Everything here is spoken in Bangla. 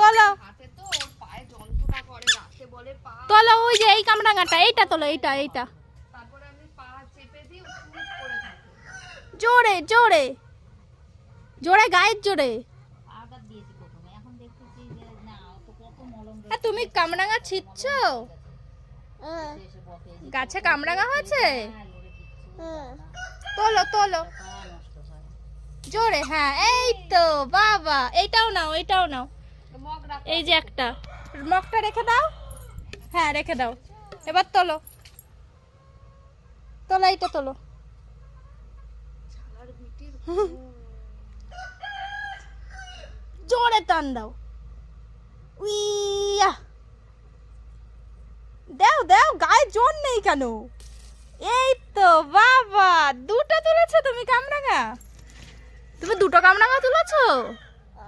তোলো তোলো, ওই যে এই কামরাঙাটা, এইটা তোলো, এইটা এইটা। জোরে জোরে জোরে, গায়ের জোরে। তুমি কামরাঙা ছিটছ? গাছে কামরাঙা হয়েছে? তোলো তোলো জোরে। হ্যাঁ এই তো, বাবা। এইটাও নাও, এইটাও নাও। এই যে একটা মগটা রেখে দাও। হ্যাঁ রেখে দাও। এবার তোলো তোলো, এইটা তোলো। জোরে টান দাও। উইয়া, দাও দাও, গায়ে জোর নেই কেন? এই তো বাবা, দুটো তুলেছো তুমি কামরাঙা। তুমি দুটো কামরাঙা তুলেছো।